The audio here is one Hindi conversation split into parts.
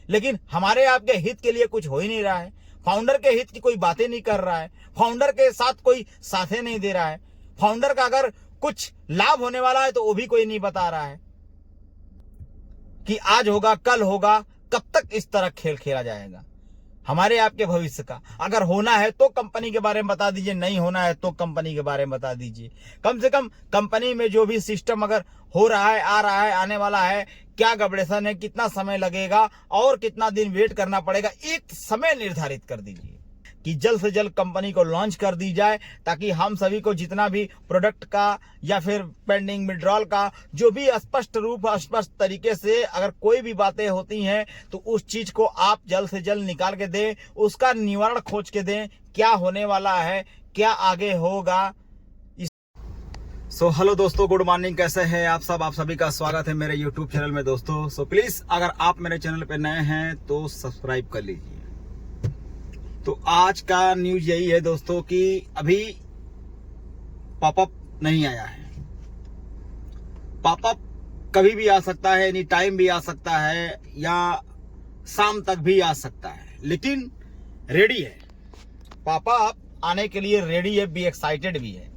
लेकिन हमारे आपके हित के लिए कुछ हो ही नहीं रहा है। फाउंडर के हित की कोई बातें नहीं कर रहा है, फाउंडर के साथ कोई साथे नहीं दे रहा है, फाउंडर का अगर कुछ लाभ होने वाला है तो वो भी कोई नहीं बता रहा है कि आज होगा कल होगा। कब तक इस तरह खेल खेला जाएगा हमारे आपके भविष्य का? अगर होना है तो कंपनी के बारे में बता दीजिए, नहीं होना है तो कंपनी के बारे में बता दीजिए। कम से कम कंपनी में जो भी सिस्टम अगर हो रहा है, आ रहा है, आने वाला है, क्या गड़बड़ेशन है, कितना समय लगेगा और कितना दिन वेट करना पड़ेगा, एक समय निर्धारित कर दीजिए कि जल्द से जल्द कंपनी को लॉन्च कर दी जाए, ताकि हम सभी को जितना भी प्रोडक्ट का या फिर पेंडिंग विड्रॉल का जो भी स्पष्ट तरीके से अगर कोई भी बातें होती हैं तो उस चीज को आप जल्द से जल्द निकाल के दें, उसका निवारण खोज के दें, क्या होने वाला है, क्या आगे होगा। हेलो दोस्तों, गुड मॉर्निंग, कैसे हैं आप सब? आप सभी का स्वागत है मेरे यूट्यूब चैनल में दोस्तों। प्लीज अगर आप मेरे चैनल पे नए हैं तो सब्सक्राइब कर लीजिए। तो आज का न्यूज यही है दोस्तों कि अभी पॉपअप नहीं आया है। पॉपअप कभी भी आ सकता है, एनी टाइम भी आ सकता है या शाम तक भी आ सकता है, लेकिन रेडी है। पॉपअप आने के लिए रेडी है, बी एक्साइटेड भी है।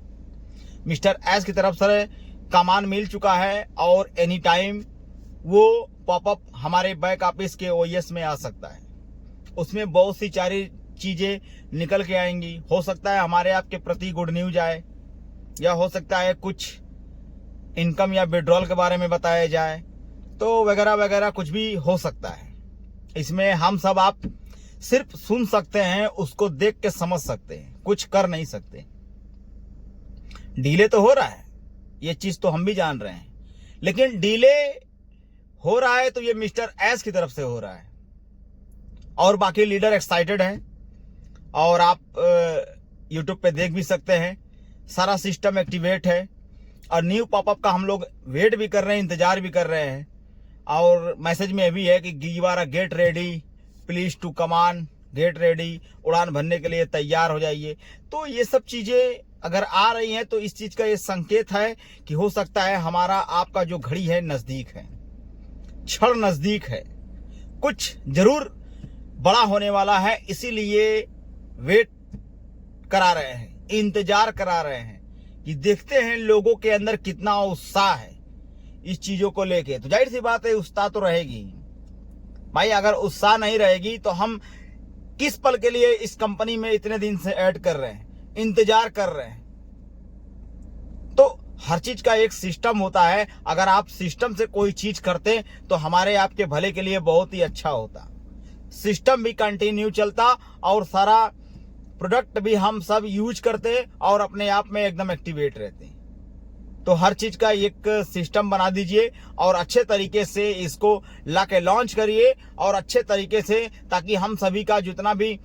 मिस्टर एस की तरफ से कमान मिल चुका है और एनी टाइम वो पॉपअप हमारे बैक ऑफिस के ओएस में आ सकता है। उसमें बहुत सी सारी चीजें निकल के आएंगी। हो सकता है हमारे आपके प्रति गुड न्यूज आए, या हो सकता है कुछ इनकम या विड्रॉल के बारे में बताया जाए, तो वगैरह वगैरह कुछ भी हो सकता है। इसमें हम सब आप सिर्फ सुन सकते हैं, उसको देख के समझ सकते हैं, कुछ कर नहीं सकते। डीले तो हो रहा है, ये चीज तो हम भी जान रहे हैं, लेकिन डीले हो रहा है तो ये मिस्टर एस की तरफ से हो रहा है और बाकी लीडर एक्साइटेड हैं। और आप यूट्यूब पे देख भी सकते हैं, सारा सिस्टम एक्टिवेट है और न्यू पॉपअप का हम लोग वेट भी कर रहे हैं, इंतजार भी कर रहे हैं। और मैसेज में भी है कि गिवारा get ready, please to come on, get ready, उड़ान भरने के लिए तैयार हो जाइए। तो ये सब चीजें अगर आ रही हैं तो इस चीज का ये संकेत है कि हो सकता है हमारा आपका जो घड़ी है नजदीक है, क्षण नजदीक है, कुछ जरूर बड़ा होने वाला है। इसीलिए वेट करा रहे हैं, इंतजार करा रहे हैं कि देखते हैं लोगों के अंदर कितना उत्साह है इस चीजों को लेके। तो जाहिर सी बात है उत्साह तो रहेगी भाई। अगर उत्साह नहीं रहेगी तो हम किस पल के लिए इस कंपनी में इतने दिन से ऐड कर रहे हैं, इंतजार कर रहे हैं। तो हर चीज का एक सिस्टम होता है। अगर आप सिस्टम से कोई चीज करते तो हमारे आपके भले के लिए बहुत ही अच्छा होता। सिस्टम भी कंटिन्यू चलता और सारा प्रोडक्ट भी हम सब यूज करते और अपने आप में एकदम एक्टिवेट रहते। तो हर चीज का एक सिस्टम बना दीजिए और अच्छे तरीके से इसको लाके लॉन्च करिए और अच्छे तरीके से, ताकि हम सभी का जितना भी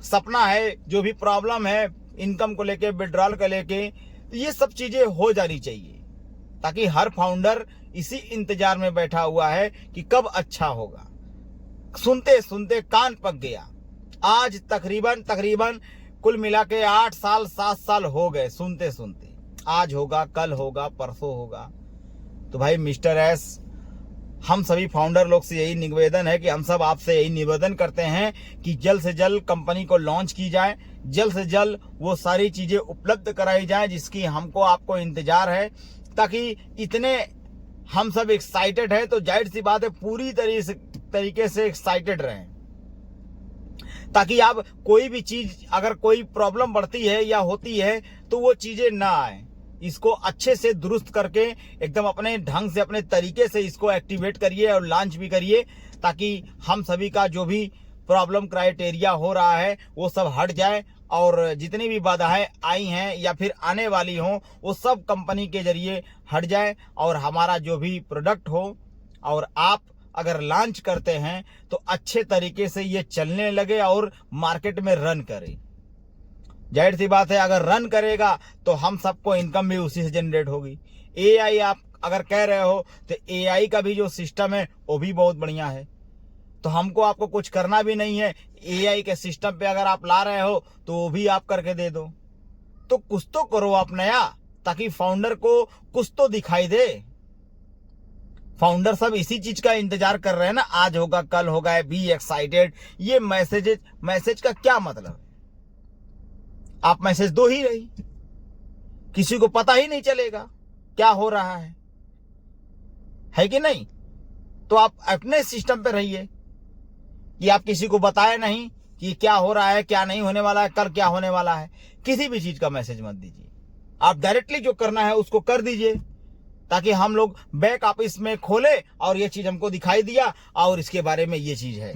सपना है, जो भी प्रॉब्लम है इनकम को लेके, विड्रॉल को लेके, ये सब चीजें हो जानी चाहिए, ताकि हर फाउंडर इसी इंतजार में बैठा हुआ है कि कब अच्छा होगा। सुनते सुनते कान पक गया। आज तकरीबन कुल मिला के 8 साल 7 साल हो गए सुनते सुनते। आज होगा, कल होगा, परसों होगा। तो भाई मिस्टर एस, हम सभी फाउंडर लोग से यही निवेदन है कि हम सब आपसे यही निवेदन करते हैं कि जल्द से जल्द कंपनी को लॉन्च की जाए, जल्द से जल्द वो सारी चीजें उपलब्ध कराई जाए जिसकी हमको आपको इंतजार है। ताकि इतने हम सब एक्साइटेड हैं तो जाहिर सी बात है पूरी तरीके से एक्साइटेड रहें, ताकि आप कोई भी चीज अगर कोई प्रॉब्लम बढ़ती है या होती है तो वो चीजें ना आए। इसको अच्छे से दुरुस्त करके एकदम अपने ढंग से, अपने तरीके से इसको एक्टिवेट करिए और लॉन्च भी करिए, ताकि हम सभी का जो भी प्रॉब्लम क्राइटेरिया हो रहा है वो सब हट जाए और जितनी भी बाधाएं आई हैं या फिर आने वाली हों वो सब कंपनी के जरिए हट जाए और हमारा जो भी प्रोडक्ट हो और आप अगर लॉन्च करते हैं तो अच्छे तरीके से ये चलने लगे और मार्केट में रन करे। जाहिर सी बात है अगर रन करेगा तो हम सबको इनकम भी उसी से जनरेट होगी। एआई आप अगर कह रहे हो तो एआई का भी जो सिस्टम है वो भी बहुत बढ़िया है। तो हमको आपको कुछ करना भी नहीं है, एआई के सिस्टम पे अगर आप ला रहे हो तो वो भी आप करके दे दो। तो कुछ तो करो आप नया, ताकि फाउंडर को कुछ तो दिखाई दे। फाउंडर सब इसी चीज का इंतजार कर रहे हैं ना, आज होगा कल होगा, बी एक्साइटेड। ये मैसेज का क्या मतलब है? आप मैसेज दो ही नहीं, किसी को पता ही नहीं चलेगा क्या हो रहा है कि नहीं? तो आप अपने सिस्टम पे रहिए कि आप किसी को बताए नहीं कि क्या हो रहा है, क्या नहीं होने वाला है, कल क्या होने वाला है। किसी भी चीज का मैसेज मत दीजिए, आप डायरेक्टली जो करना है उसको कर दीजिए, ताकि हम लोग बैक ऑफिस में खोले और ये चीज हमको दिखाई दिया और इसके बारे में ये चीज है।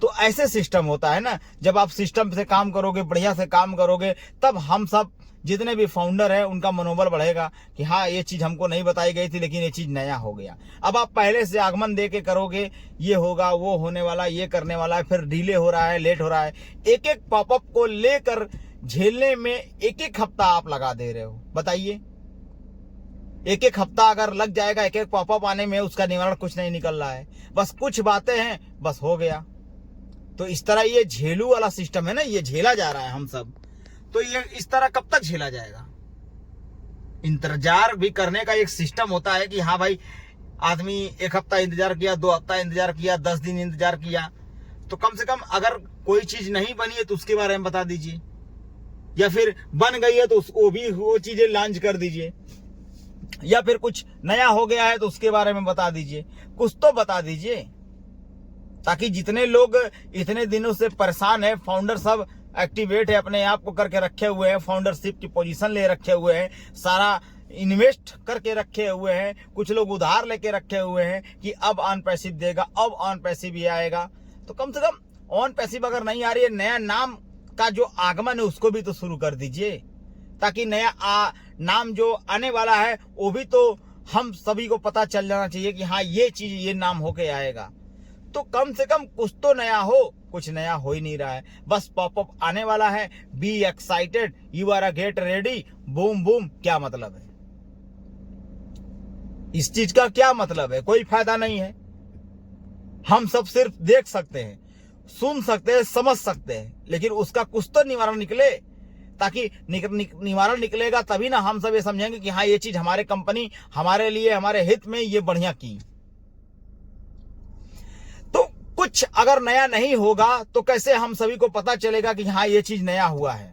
तो ऐसे सिस्टम होता है ना, जब आप सिस्टम से काम करोगे, बढ़िया से काम करोगे, तब हम सब जितने भी फाउंडर हैं उनका मनोबल बढ़ेगा कि हाँ ये चीज हमको नहीं बताई गई थी लेकिन ये चीज नया हो गया। अब आप पहले से आगमन दे के करोगे, ये होगा, वो होने वाला, ये करने वाला है, फिर डिले हो रहा है, लेट हो रहा है, एक एक पॉपअप को लेकर झेलने में एक एक हफ्ता आप लगा दे रहे हो। बताइए, एक एक हफ्ता अगर लग जाएगा एक एक पॉपअप आने में, उसका निवारण कुछ नहीं निकल रहा है, बस कुछ बातें हैं, बस हो गया। तो इस तरह ये झेलू वाला सिस्टम है ना, ये झेला जा रहा है हम सब। तो ये इस तरह कब तक झेला जाएगा? इंतजार भी करने का एक सिस्टम होता है कि हाँ भाई, आदमी एक हफ्ता इंतजार किया, 2 हफ्ता इंतजार किया, 10 दिन इंतजार किया, तो कम से कम अगर कोई चीज नहीं बनी है तो उसके बारे में बता दीजिए, या फिर बन गई है तो वो चीजें लॉन्च कर दीजिए, या फिर कुछ नया हो गया है तो उसके बारे में बता दीजिए, कुछ तो बता दीजिए, ताकि जितने लोग इतने दिनों से परेशान है, फाउंडर सब एक्टिवेट है, अपने आप को करके रखे हुए हैं, फाउंडरशिप की पोजीशन ले रखे हुए हैं, सारा इन्वेस्ट करके रखे हुए हैं, कुछ लोग उधार लेके रखे हुए हैं कि अब ऑन पैसिव देगा, अब ऑन पैसिव ही आएगा। तो कम से कम ऑन पैसिव अगर नहीं आ रही है, नया नाम का जो आगमन है उसको भी तो शुरू कर दीजिए, ताकि नया नाम जो आने वाला है वो भी तो हम सभी को पता चल जाना चाहिए कि हाँ ये चीज, ये नाम होके आएगा। तो कम से कम कुछ तो नया हो, कुछ नया हो ही नहीं रहा है, बस पॉपअप आने वाला है, be excited, you are get ready, boom boom. क्या मतलब है इस चीज का? क्या मतलब है? कोई फायदा नहीं है। हम सब सिर्फ देख सकते हैं, सुन सकते हैं, समझ सकते हैं, लेकिन उसका कुछ तो निवारण निकले, ताकि निवारण निकलेगा तभी ना हम सब ये समझेंगे कि हाँ ये चीज हमारे कंपनी, हमारे लिए, हमारे हित में ये बढ़िया की। तो कुछ अगर नया नहीं होगा तो कैसे हम सभी को पता चलेगा कि हाँ ये चीज नया हुआ है?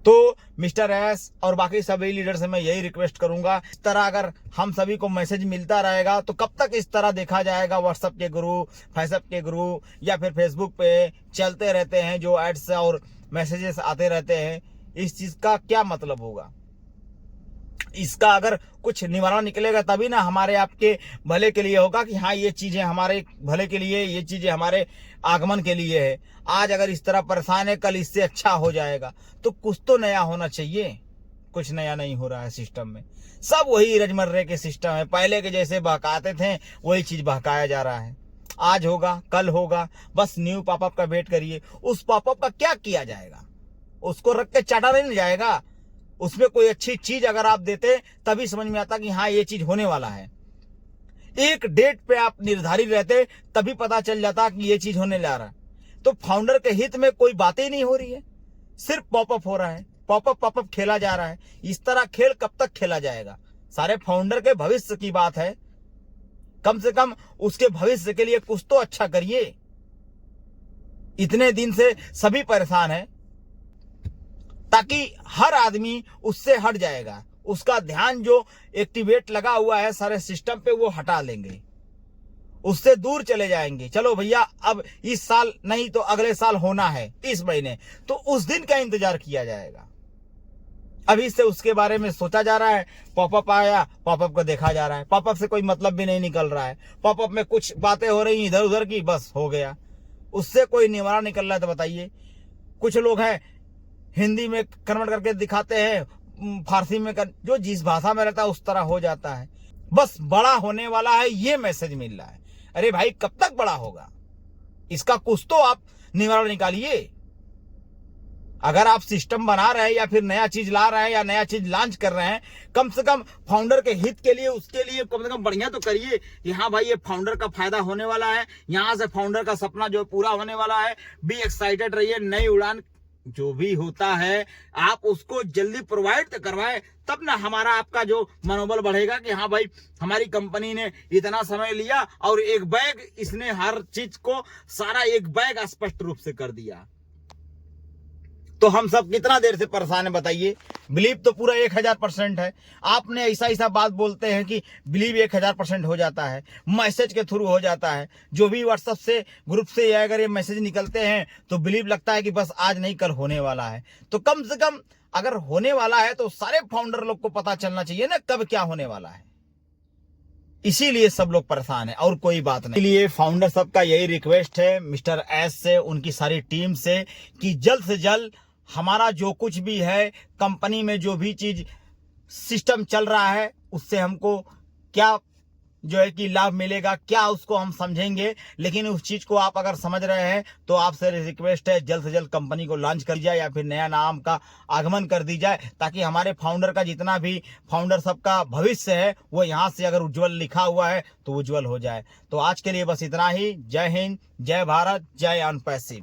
तो मिस्टर एस और बाकी सभी लीडर से मैं यही रिक्वेस्ट करूंगा, इस तरह अगर हम सभी को मैसेज मिलता रहेगा तो कब तक इस तरह देखा जाएगा? व्हाट्सएप के ग्रुप, फेसएप के ग्रुप, या फिर फेसबुक पे चलते रहते हैं जो एड्स और मैसेजेस आते रहते हैं, इस चीज का क्या मतलब होगा? इसका अगर कुछ निवारण निकलेगा तभी ना हमारे आपके भले के लिए होगा कि हाँ ये चीजें हमारे भले के लिए, ये चीजें हमारे आगमन के लिए है। आज अगर इस तरह परेशान है, कल इससे अच्छा हो जाएगा। तो कुछ तो नया होना चाहिए, कुछ नया नहीं हो रहा है सिस्टम में, सब वही रोजमर्रे के सिस्टम है, पहले के जैसे बहकाते थे वही चीज बहकाया जा रहा है। आज होगा कल होगा, बस न्यू पॉपअप का वेट करिए। उस पॉपअप का क्या किया जाएगा? उसको रख के चाटा नहीं जाएगा, उसमें कोई अच्छी चीज अगर आप देते तभी समझ में आता कि हाँ ये चीज होने वाला है। एक डेट पे आप निर्धारित रहते तभी पता चल जाता कि ये चीज होने जा रहा है। तो फाउंडर के हित में कोई बातें नहीं हो रही है, सिर्फ पॉपअप हो रहा है, पॉपअप खेला जा रहा है। इस तरह खेल कब तक खेला जाएगा? सारे फाउंडर के भविष्य की बात है, कम से कम उसके भविष्य के लिए कुछ तो अच्छा करिए। इतने दिन से सभी परेशान है, ताकि हर आदमी उससे हट जाएगा, उसका ध्यान जो एक्टिवेट लगा हुआ है सारे सिस्टम पे वो हटा लेंगे, उससे दूर चले जाएंगे। चलो भैया अब इस साल नहीं तो अगले साल होना है, इस महीने, तो उस दिन का इंतजार किया जाएगा। अभी से उसके बारे में सोचा जा रहा है, पॉपअप आया, पॉपअप को देखा जा रहा है, पॉपअप से कोई मतलब भी नहीं निकल रहा है, पॉपअप में कुछ बातें हो रही इधर उधर की, बस हो गया, उससे कोई निवारण निकल रहा है? तो बताइए। कुछ लोग हैं हिंदी में कन्वर्ट करके दिखाते हैं, फारसी में जो जिस भाषा में रहता है उस तरह हो जाता है। बस बड़ा होने वाला है ये मैसेज मिल रहा है। अरे भाई कब तक बड़ा होगा? इसका कुछ तो आप निवारण निकालिए। अगर आप सिस्टम बना रहे हैं या फिर नया चीज ला रहे हैं या नया चीज लॉन्च कर रहे हैं, कम से कम फाउंडर के हित के लिए, उसके लिए कम से कम बढ़िया तो करिए कि हाँ भाई ये फाउंडर का फायदा होने वाला है, यहाँ से फाउंडर का सपना जो पूरा होने वाला है। बी एक्साइटेड रहिए, नई उड़ान जो भी होता है आप उसको जल्दी प्रोवाइड तो करवाएं, तब ना हमारा आपका जो मनोबल बढ़ेगा कि हाँ भाई हमारी कंपनी ने इतना समय लिया और एक बैग इसने हर चीज को सारा एक बैग स्पष्ट रूप से कर दिया। तो हम सब कितना देर से परेशान है बताइए। बिलीव तो पूरा 1000% है। आपने ऐसा बात बोलते हैं कि बिलीव 1000% हो जाता है, मैसेज के थ्रू हो जाता है। जो भी व्हाट्सएप से ग्रुप से अगर ये मैसेज निकलते हैं तो बिलीव लगता है कि बस आज नहीं कल होने वाला है। तो कम से कम अगर होने वाला है तो सारे फाउंडर लोग को पता चलना चाहिए ना कब क्या होने वाला है। इसीलिए सब लोग परेशान है और कोई बात नहीं। इसलिए फाउंडर सबका यही रिक्वेस्ट है मिस्टर एस से, उनकी सारी टीम से, कि जल्द से जल्द हमारा जो कुछ भी है कंपनी में जो भी चीज सिस्टम चल रहा है उससे हमको क्या जो है कि लाभ मिलेगा, क्या उसको हम समझेंगे। लेकिन उस चीज को आप अगर समझ रहे हैं तो आपसे रिक्वेस्ट है जल्द से जल्द कंपनी को लॉन्च कर दिया जाए या फिर नया नाम का आगमन कर दी जाए, ताकि हमारे फाउंडर का जितना भी फाउंडर सबका भविष्य है वो यहाँ से अगर उज्जवल लिखा हुआ है तो उज्जवल हो जाए। तो आज के लिए बस इतना ही। जय हिंद, जय भारत, जय अनपैसिव।